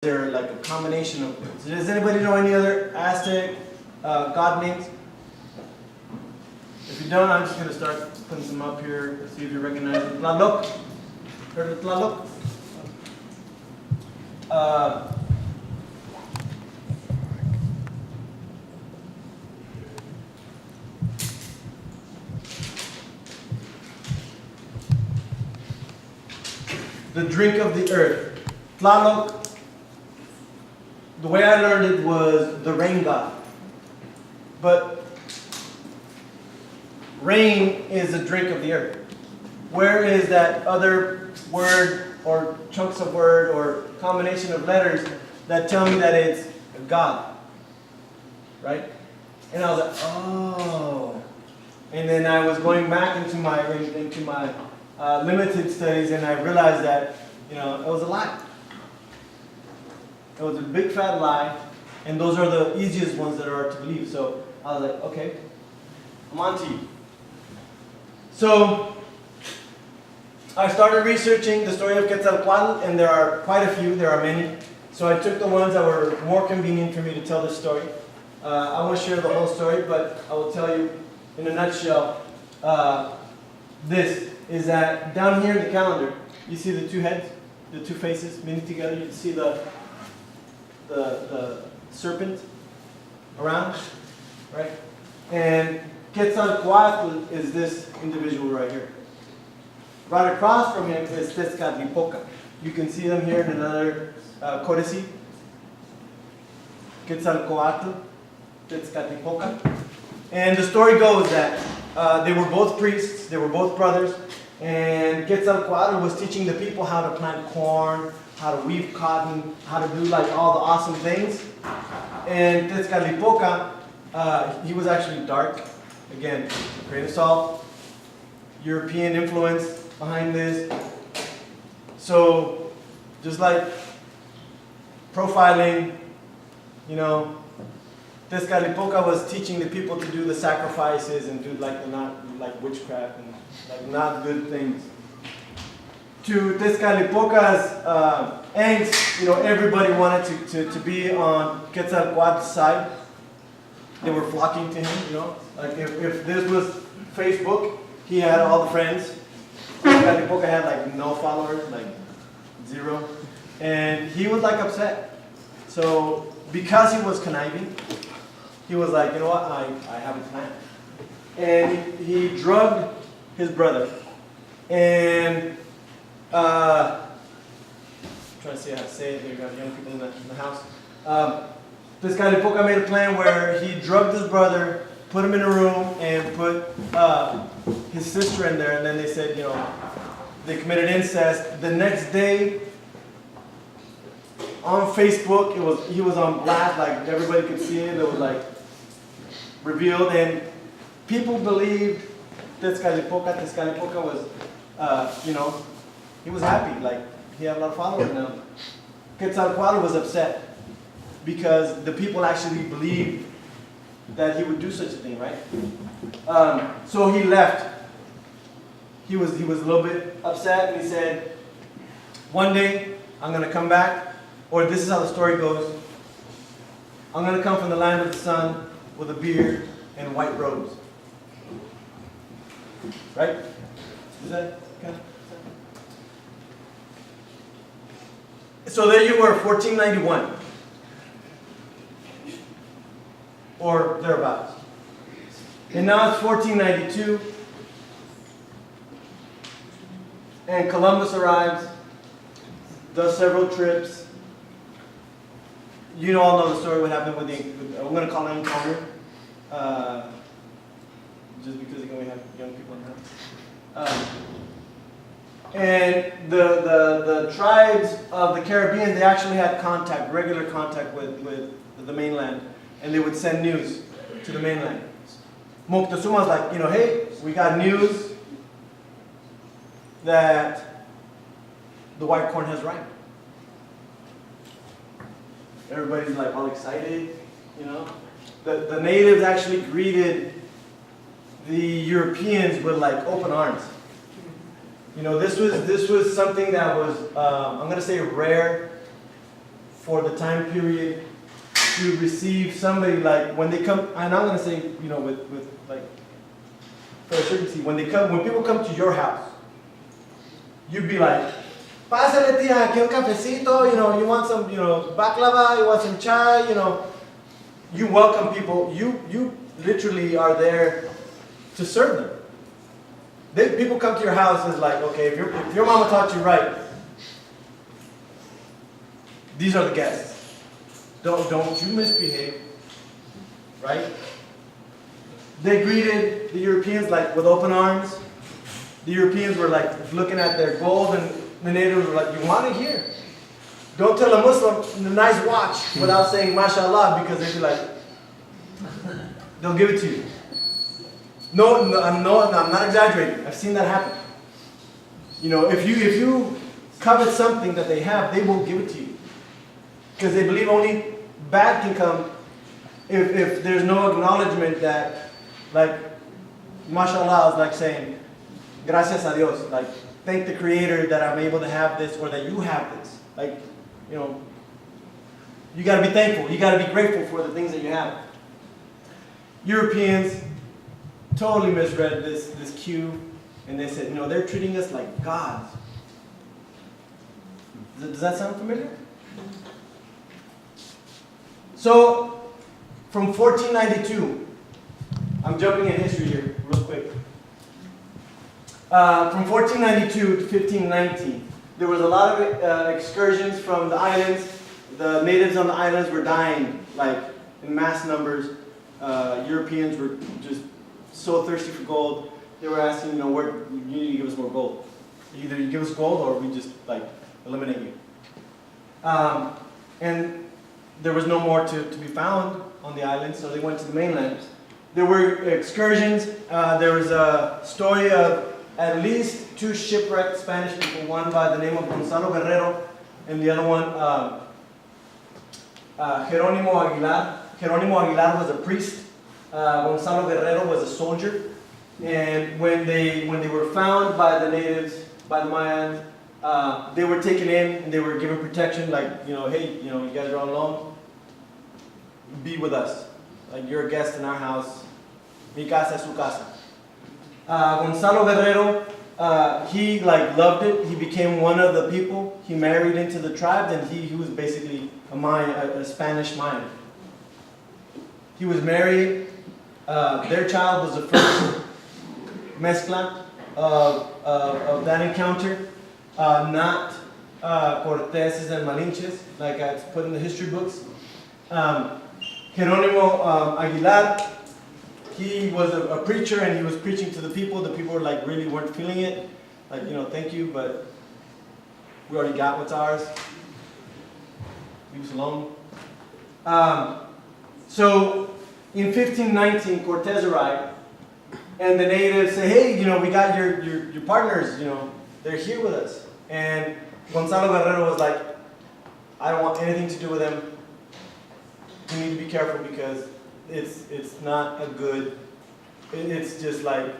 They're like a combination of. So does anybody know any other Aztec god names? If you don't, I'm just going to start putting some up here. See if you recognize it. Tlaloc. Heard of Tlaloc? The drink of the earth. Tlaloc. The way I learned it was the rain god. But rain is a drink of the earth. Where is that other word or chunks of word or combination of letters that tell me that it's a god? Right? And I was like, oh. And then I was going back into my limited studies, and I realized that, it was a lie. It was a big fat lie, and those are the easiest ones that are to believe. So I was like, okay, I'm on to you. So I started researching the story of Quetzalcoatl, and there are quite a few, there are many. So I took the ones that were more convenient for me to tell this story. I won't share the whole story, but I will tell you in a nutshell. This is that down here in the calendar, you see the two heads, the two faces meeting together. You can see the serpent around, right? And Quetzalcoatl is this individual right here. Right across from him is Tezcatlipoca. You can see them here in another codice. Quetzalcoatl, Tezcatlipoca. And the story goes that they were both priests, they were both brothers, and Quetzalcoatl was teaching the people how to plant corn, how to weave cotton, how to do like all the awesome things. And Tezcatlipoca, he was actually dark. Again, grain of salt, European influence behind this. So, just like profiling, Tezcatlipoca was teaching the people to do the sacrifices and do like witchcraft and like not good things. To Tezcatlipoca's angst, everybody wanted to be on Quetzalcoatl's side. They were flocking to him, Like if this was Facebook, he had all the friends. Tezcatlipoca had like no followers, like 0. And he was like upset. So because he was conniving, he was like, you know what, I have a plan. And he drugged his brother. And trying to see how to say it. We got young people in the house. Tezcatlipoca made a plan where he drugged his brother, put him in a room, and put his sister in there. And then they said, they committed incest. The next day, on Facebook, he was on blast, like everybody could see it. It was like revealed, and people believed Tezcatlipoca. Tezcatlipoca was, he was happy, like he had a lot of followers now. Quetzalcoatl was upset because the people actually believed that he would do such a thing, right? So he left. He was a little bit upset, and he said, one day I'm going to come back, or this is how the story goes. I'm going to come from the land of the sun with a beard and white robes. Right? Is that kind of? So there you were, 1491. Or thereabouts. And now it's 1492. And Columbus arrives, does several trips. You all know the story, what happened with I'm going to call it encounter. Just because we have young people in the house. And the tribes of the Caribbean, they actually had contact, regular contact with the mainland. And they would send news to the mainland. Moctezuma's like, hey, we got news that the white corn has riped. Everybody's like all excited, The natives actually greeted the Europeans with like open arms. This was something that was, I'm going to say rare for the time period to receive somebody, like when they come, and I'm going to say, you know, with like, for certainty, when people come to your house, you'd be like, pásale tía, aquí un cafecito, you know, you want some, you know, baklava, you want some chai, you know. You welcome people, you literally are there to serve them. People come to your house and it's like, okay, if your mama taught you right, these are the guests. Don't you misbehave, right? They greeted the Europeans like with open arms. The Europeans were like looking at their gold, and the natives were like, you want it here. Don't tell a Muslim a nice watch without saying mashallah, because they'd be like, they'll give it to you. No, I'm not exaggerating. I've seen that happen. You know, if you covet something that they have, they will give it to you. Because they believe only bad can come if there's no acknowledgement that, like, mashallah is like saying, gracias a Dios, like, thank the Creator that I'm able to have this, or that you have this. Like, you know, you got to be thankful. You got to be grateful for the things that you have. Europeans totally misread this cue, and they said, you know, they're treating us like gods. Does that sound familiar? So, from 1492, I'm jumping in history here real quick. From 1492 to 1519, there was a lot of excursions from the islands. The natives on the islands were dying, like, in mass numbers. Europeans were just so thirsty for gold. They were asking, you know, you need to give us more gold. Either you give us gold or we just, like, eliminate you. And there was no more to be found on the island, so they went to the mainland. There were excursions. There was a story of at least 2 shipwrecked Spanish people, one by the name of Gonzalo Guerrero, and the other one, Jerónimo Aguilar. Jerónimo Aguilar was a priest. Gonzalo Guerrero was a soldier. And when they were found by the natives, by the Mayans, they were taken in and they were given protection, like, you know, hey, you know, you guys are on loan. Be with us. Like, you're a guest in our house. Mi casa es su casa. Gonzalo Guerrero, he like loved it. He became one of the people. He married into the tribe, and he was basically a Mayan, a Spanish Mayan. He was married. Their child was the first mezcla of that encounter. Not Corteses and Malinches, like it's put in the history books. Jerónimo Aguilar, he was a preacher, and he was preaching to the people. The people were like really weren't feeling it. Like, you know, thank you, but we already got what's ours. Leave us alone. So in 1519, Cortez arrived, and the natives say, hey, you know, we got your partners, you know, they're here with us. And Gonzalo Guerrero was like, I don't want anything to do with them. You need to be careful because it's not a good, it's just like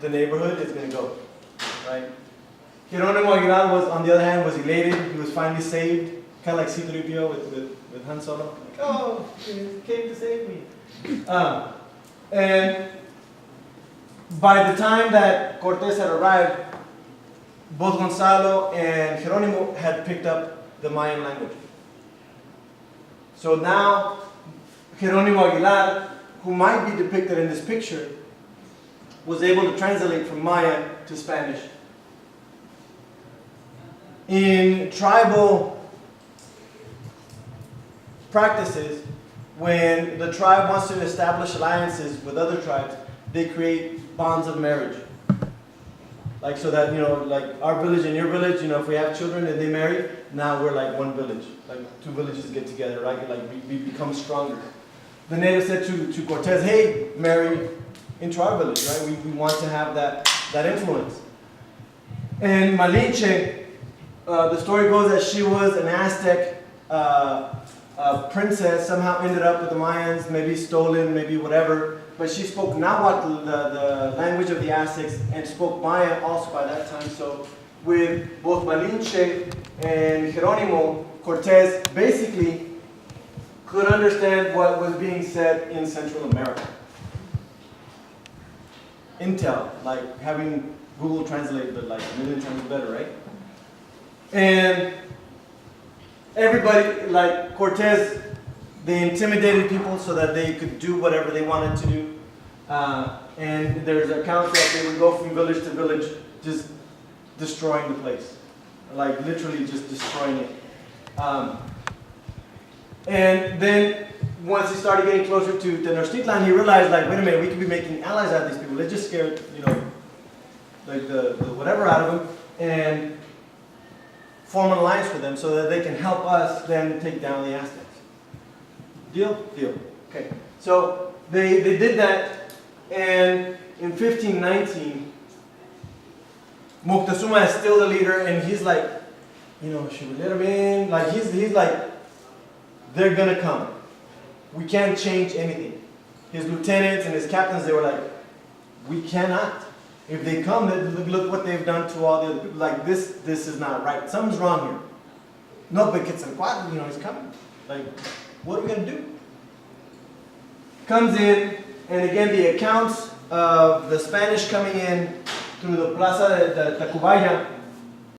the neighborhood is going to go, right? Jerónimo Aguilar was, on the other hand, was elated. He was finally saved, kind of like C-3PO with Han Solo. Like, oh, he came to save me. And by the time that Cortez had arrived, both Gonzalo and Jerónimo had picked up the Mayan language. So now, Jerónimo Aguilar, who might be depicted in this picture, was able to translate from Maya to Spanish. In tribal practices, when the tribe wants to establish alliances with other tribes, they create bonds of marriage. Like, so that, you know, like our village and your village, you know, if we have children and they marry, now we're like one village. Like 2 villages get together, right? Like we become stronger. The native said to Cortez, hey, marry into our village, right? We want to have that influence. And Malinche, the story goes that she was an Aztec princess, somehow ended up with the Mayans, maybe stolen, maybe whatever. But she spoke Nahuatl, the language of the Aztecs, and spoke Maya also by that time. So with both Malinche and Jerónimo, Cortez basically could understand what was being said in Central America. Intel, like having Google Translate, but like a million times better, right? And everybody, like Cortez, they intimidated people so that they could do whatever they wanted to do. And there's accounts that they would go from village to village, just destroying the place. Like literally just destroying it. And then once he started getting closer to Tenochtitlan, he realized, like, wait a minute, we could be making allies out of these people. Let's just scare, you know, like the whatever out of them and form an alliance with them so that they can help us then take down the Aztecs. Deal? Deal. Okay. So they did that, and in 1519, Moctezuma is still the leader, and he's like, you know, should we let him in? Like he's like, they're gonna come. We can't change anything. His lieutenants and his captains, they were like, we cannot. If they come, look what they've done to all the other people. Like this is not right. Something's wrong here. No, but Quetzalcoatl, you know, he's coming. Like, what are we gonna do? Comes in, and again the accounts of the Spanish coming in through the Plaza de Tacubaya